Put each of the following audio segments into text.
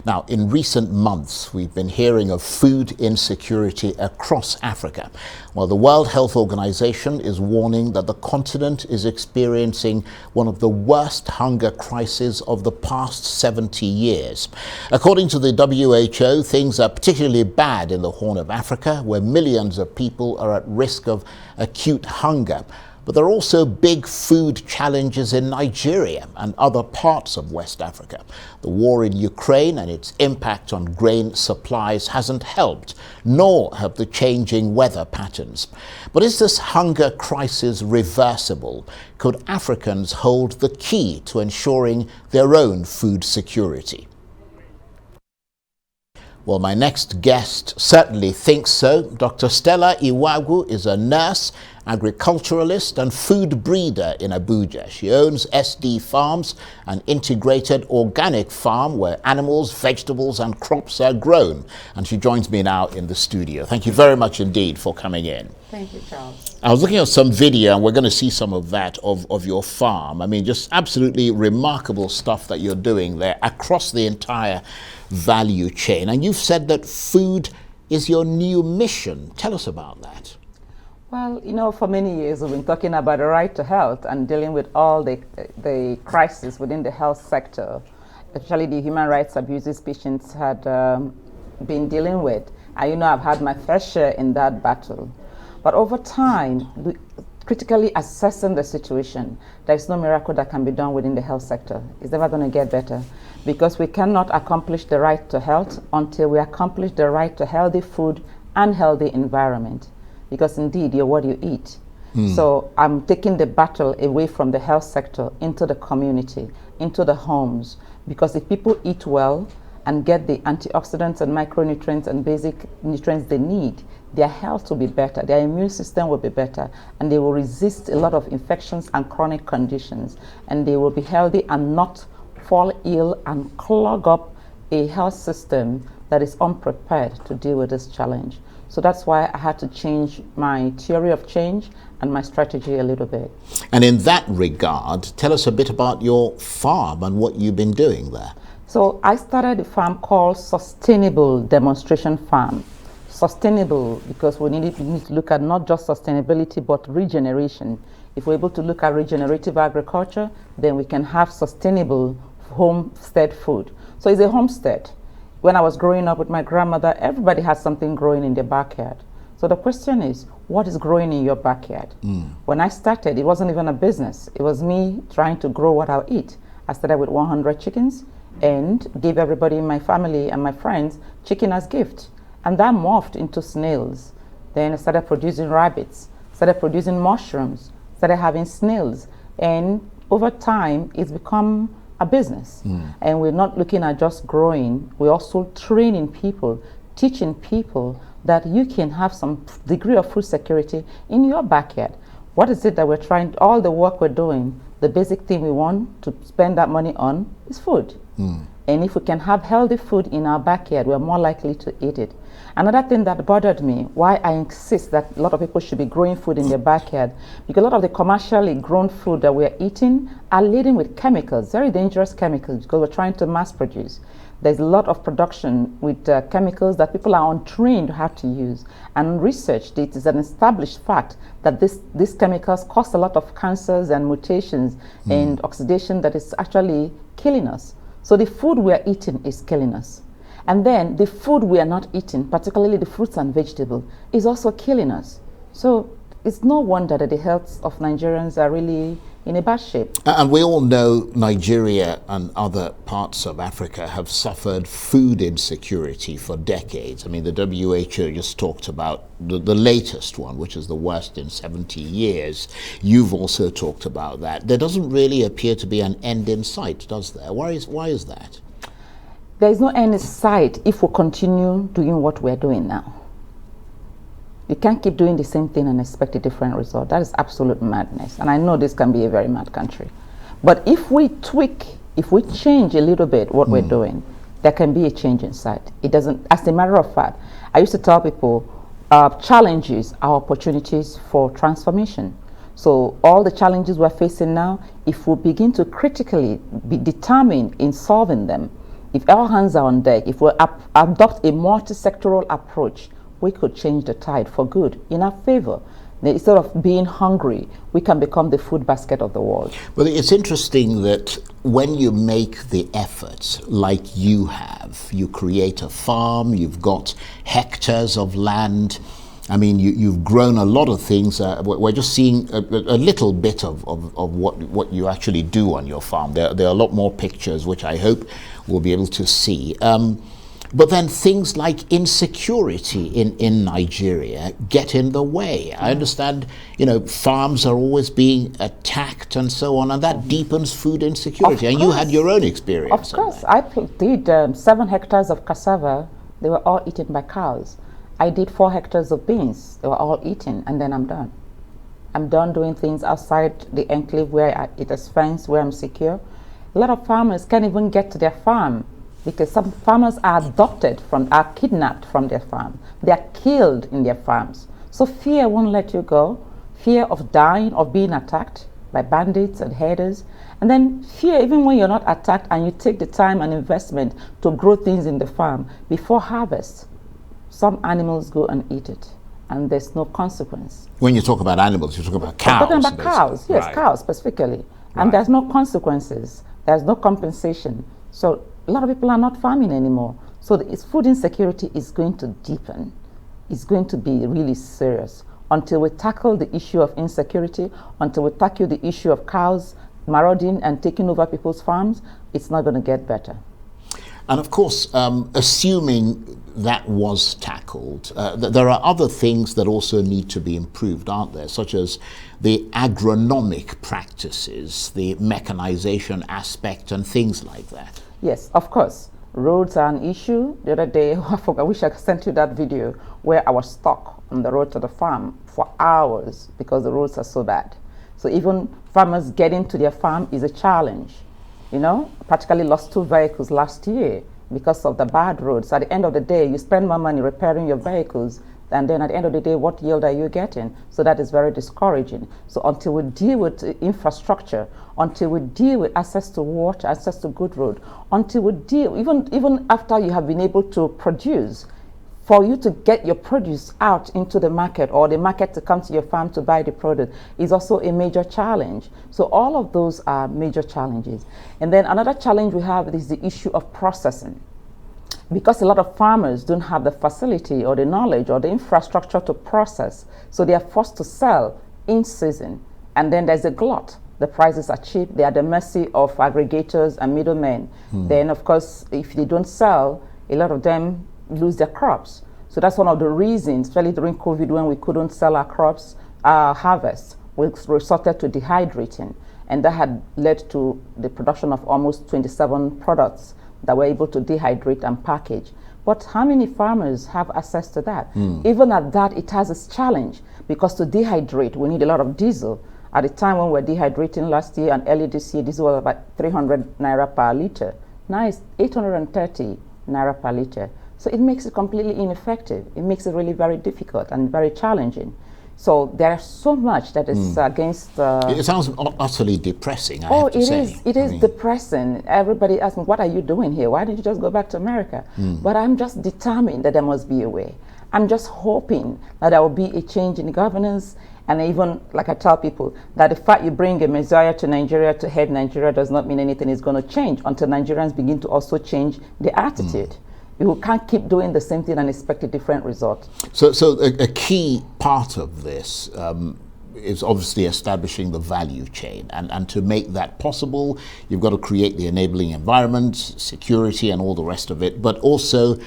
Now, in recent months, we've been hearing of food insecurity across Africa. Well, the World Health Organization is warning that the continent is experiencing one of the worst hunger crises of the past 70 years. According to the WHO, things are particularly bad in the Horn of Africa, where millions of people are at risk of acute hunger. But there are also big food challenges in Nigeria and other parts of West Africa. The war in Ukraine and its impact on grain supplies hasn't helped, nor have the changing weather patterns. But is this hunger crisis reversible? Could Africans hold the key to ensuring their own food security? Well, my next guest certainly thinks so. Dr. Stella Iwuagwu is a nurse, agriculturalist and food breeder in Abuja. She owns SD Farms, an integrated organic farm where animals, vegetables and crops are grown. And she joins me now in the studio. Thank you very much indeed for coming in. Thank you, Charles. I was looking at some video and we're going to see some of that of your farm. I mean, just absolutely remarkable stuff that you're doing there across the entire value chain. And you've said that food is your new mission. Tell us about that. Well, you know, for many years we've been talking about the right to health and dealing with all the crises within the health sector, especially the human rights abuses patients had been dealing with. And you know, I've had my fair share in that battle. But over time, critically assessing the situation, there is no miracle that can be done within the health sector. It's never going to get better because we cannot accomplish the right to health until we accomplish the right to healthy food and healthy environment. Because indeed, you're what you eat. So I'm taking the battle away from the health sector into the community, into the homes. Because if people eat well and get the antioxidants and micronutrients and basic nutrients they need, their health will be better, their immune system will be better, and they will resist a lot of infections and chronic conditions. And they will be healthy and not fall ill and clog up a health system that is unprepared to deal with this challenge. So that's why I had to change my theory of change and my strategy a little bit. And in that regard, tell us a bit about your farm and what you've been doing there. So I started a farm called Sustainable Demonstration Farm. Sustainable because we need to look at not just sustainability but regeneration. If we're able to look at regenerative agriculture, then we can have sustainable homestead food. So it's a homestead. When I was growing up with my grandmother, everybody had something growing in their backyard. So the question is, what is growing in your backyard? When I started, it wasn't even a business. It was me trying to grow what I'll eat. I started with 100 chickens and gave everybody in my family and my friends chicken as gift. And that morphed into snails. Then I started producing rabbits, started producing mushrooms, started having snails. And over time, it's become a business. And we're not looking at just growing, we're also training people, teaching people that you can have some degree of food security in your backyard. What is it that we're trying, all the work we're doing, the basic thing we want to spend that money on is food. And if we can have healthy food in our backyard, we're more likely to eat it. Another thing that bothered me, why I insist that a lot of people should be growing food in their backyard, because a lot of the commercially grown food that we're eating are laden with chemicals, very dangerous chemicals, because we're trying to mass produce. There's a lot of production with chemicals that people are untrained how to use. And research, it is an established fact that these chemicals cause a lot of cancers and mutations and oxidation that is actually killing us. So the food we are eating is killing us. And then the food we are not eating, particularly the fruits and vegetables, is also killing us. So it's no wonder that the health of Nigerians are really in a bad shape. And we all know Nigeria and other parts of Africa have suffered food insecurity for decades. I mean, the WHO just talked about the latest one, which is the worst in 70 years. You've also talked about that. There doesn't really appear to be an end in sight, does there? Why is that? There is no end in sight if we continue doing what we're doing now. You can't keep doing the same thing and expect a different result. That is absolute madness. And I know this can be a very mad country. But if we tweak, if we change a little bit what we're doing, there can be a change in sight. It doesn't, as a matter of fact, I used to tell people, challenges are opportunities for transformation. So all the challenges we're facing now, if we begin to critically be determined in solving them, if all hands are on deck, if we adopt a multi-sectoral approach, we could change the tide for good in our favor. Instead of being hungry, we can become the food basket of the world. Well, it's interesting that when you make the effort like you have, you create a farm, you've got hectares of land. I mean, you've grown a lot of things. We're just seeing a little bit of what you actually do on your farm. There are a lot more pictures, which I hope we'll be able to see. But then things like insecurity in Nigeria get in the way. I understand, farms are always being attacked and so on, and that deepens food insecurity. And you had your own experience. Of course. I did 7 hectares of cassava. They were all eaten by cows. I did 4 hectares of beans. They were all eaten, and then I'm done. I'm done doing things outside the enclave where it is fenced, where I'm secure. A lot of farmers can't even get to their farm because some farmers are are kidnapped from their farm. They are killed in their farms. So fear won't let you go. Fear of dying, of being attacked by bandits and herders. And then fear, even when you're not attacked and you take the time and investment to grow things in the farm, before harvest, some animals go and eat it, and there's no consequence. When you talk about animals, you're talking about cows. I'm talking about cows, yes, right. Cows specifically. Right. And there's no consequences, there's no compensation. So a lot of people are not farming anymore. So food insecurity is going to deepen. It's going to be really serious until we tackle the issue of insecurity, until we tackle the issue of cows marauding and taking over people's farms. It's not going to get better. And of course, assuming that was tackled, there are other things that also need to be improved, aren't there? Such as the agronomic practices, the mechanization aspect, and things like that. Yes, of course. Roads are an issue. The other day, I wish I sent you that video where I was stuck on the road to the farm for hours because the roads are so bad. So even farmers getting to their farm is a challenge. Practically lost 2 vehicles last year because of the bad roads. At the end of the day, you spend more money repairing your vehicles, and then at the end of the day, what yield are you getting? So that is very discouraging. So until we deal with infrastructure, until we deal with access to water, access to good road, until we deal, even after you have been able to produce, for you to get your produce out into the market or the market to come to your farm to buy the product is also a major challenge. So all of those are major challenges. And then another challenge we have is the issue of processing. Because a lot of farmers don't have the facility or the knowledge or the infrastructure to process, so they are forced to sell in season. And then there's a glut. The prices are cheap. They are at the mercy of aggregators and middlemen. Then, of course, if they don't sell, a lot of them lose their crops. So that's one of the reasons, especially during COVID when we couldn't sell our crops, our harvest, we resorted to dehydrating. And that had led to the production of almost 27 products that were able to dehydrate and package. But how many farmers have access to that? Even at that, it has its challenge because to dehydrate, we need a lot of diesel. At the time when we were dehydrating last year and early this year, diesel was about 300 naira per liter. Now it's 830 naira per liter. So it makes it completely ineffective. It makes it really very difficult and very challenging. So there's so much that is against... it sounds utterly depressing, I have to say. It is depressing. Everybody asks me, what are you doing here? Why didn't you just go back to America? But I'm just determined that there must be a way. I'm just hoping that there will be a change in governance. And even, like I tell people, that the fact you bring a Messiah to Nigeria to head Nigeria does not mean anything is going to change until Nigerians begin to also change the attitude. You can't keep doing the same thing and expect a different result. So a key part of this is obviously establishing the value chain. And to make that possible, you've got to create the enabling environment, security and all the rest of it, but also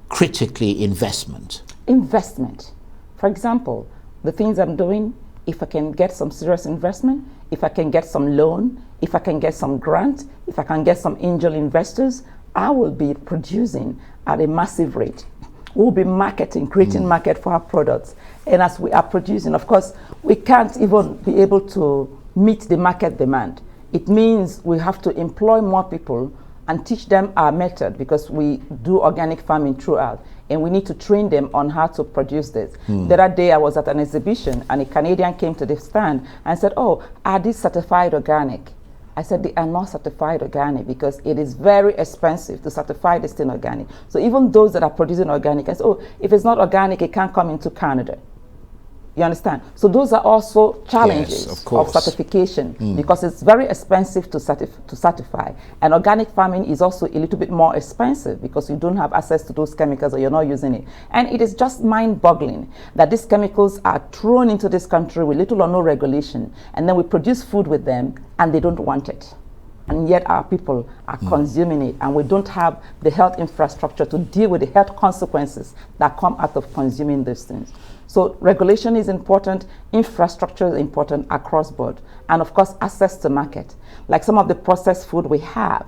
critically investment. Investment. For example, the things I'm doing, if I can get some serious investment, if I can get some loan, if I can get some grant, if I can get some angel investors, I will be producing at a massive rate. We'll be marketing, creating market for our products. And as we are producing, of course, we can't even be able to meet the market demand. It means we have to employ more people and teach them our method because we do organic farming throughout. And we need to train them on how to produce this. The other day I was at an exhibition and a Canadian came to the stand and said, oh, are these certified organic? I said they are not certified organic because it is very expensive to certify this thing organic. So even those that are producing organic, I say, oh, if it's not organic, it can't come into Canada. You understand? So those are also challenges of certification because it's very expensive to certify. And organic farming is also a little bit more expensive because you don't have access to those chemicals or you're not using it. And it is just mind-boggling that these chemicals are thrown into this country with little or no regulation, and then we produce food with them and they don't want it. And yet our people are consuming it, and we don't have the health infrastructure to deal with the health consequences that come out of consuming these things. So regulation is important, infrastructure is important across board, and of course access to market. Like some of the processed food we have,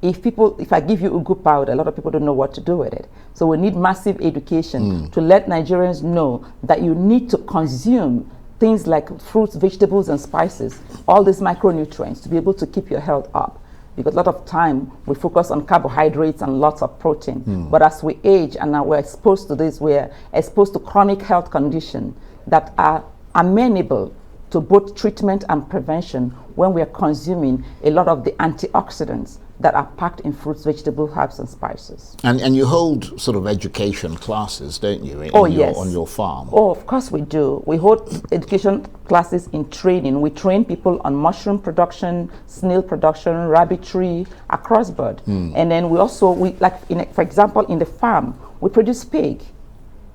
if I give you ugu powder, a lot of people don't know what to do with it. So we need massive education to let Nigerians know that you need to consume things like fruits, vegetables, and spices, all these micronutrients to be able to keep your health up. Because a lot of time we focus on carbohydrates and lots of protein. But as we age and now we're exposed to this, we're exposed to chronic health conditions that are amenable to both treatment and prevention when we're consuming a lot of the antioxidants that are packed in fruits, vegetables, herbs, and spices. And you hold sort of education classes, don't you, on your farm? Oh, of course we do. We hold education classes in training. We train people on mushroom production, snail production, rabbitry, across board. And then we also, for example, in the farm, we produce pig.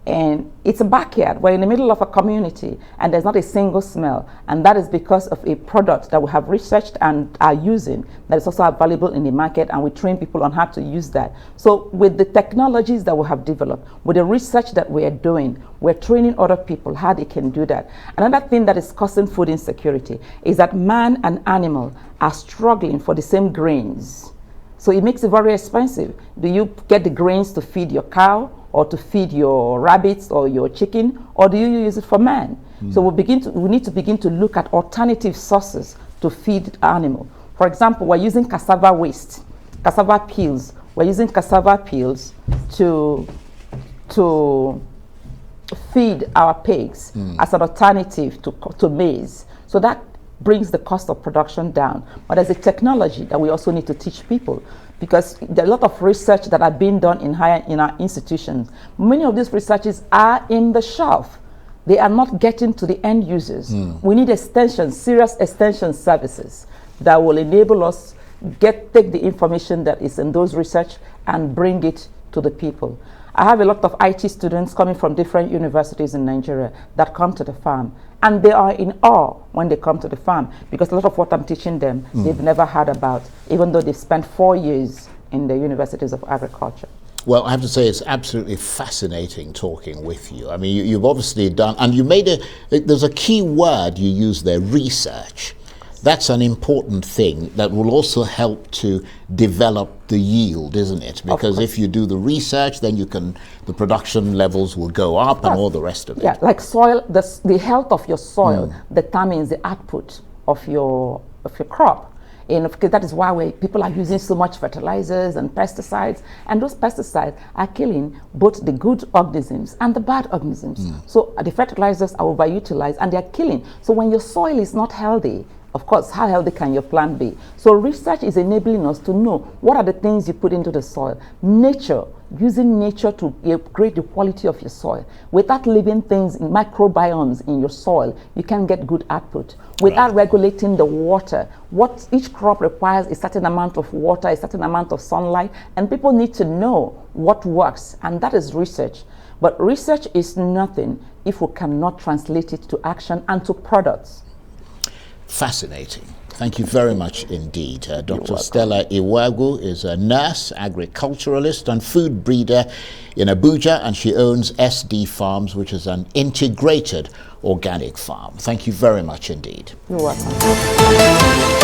And it's a backyard. We're in the middle of a community and there's not a single smell. And that is because of a product that we have researched and are using that is also available in the market, and we train people on how to use that. So with the technologies that we have developed, with the research that we are doing, we're training other people how they can do that. Another thing that is causing food insecurity is that man and animal are struggling for the same grains. So it makes it very expensive. Do you get the grains to feed your cow, or to feed your rabbits or your chicken, or do you use it for man? So we need to begin to look at alternative sources to feed animal. For example, we're using cassava waste, cassava peels. We're using cassava peels to feed our pigs as an alternative to maize. So that brings the cost of production down. But there's a technology that we also need to teach people, because there are a lot of research that are being done in our institutions. Many of these researches are in the shelf. They are not getting to the end users. We need serious extension services that will enable us take the information that is in those research and bring it to the people. I have a lot of IT students coming from different universities in Nigeria that come to the farm, and they are in awe when they come to the farm, because a lot of what I'm teaching them they've never heard about, even though they've spent 4 years in the universities of agriculture. Well, I have to say it's absolutely fascinating talking with you. I mean, you've obviously done, and you made there's a key word you use there, research. That's an important thing that will also help to develop the yield, isn't it? Because if you do the research, then the production levels will go up and all the rest of it. Yeah, like soil, the health of your soil determines the output of your crop. And that is why people are using so much fertilizers and pesticides, and those pesticides are killing both the good organisms and the bad organisms. So the fertilizers are overutilized and they're killing. So when your soil is not healthy, of course, how healthy can your plant be? So research is enabling us to know what are the things you put into the soil. Nature, using nature to upgrade the quality of your soil. Without living things in microbiomes in your soil, you can get good output. Without regulating the water, each crop requires a certain amount of water, a certain amount of sunlight, and people need to know what works, and that is research. But research is nothing if we cannot translate it to action and to products. Fascinating. Thank you very much indeed. Dr. Stella Iwuagwu is a nurse, agriculturalist and food breeder in Abuja, and she owns SD Farms, which is an integrated organic farm. Thank you very much indeed. You're welcome.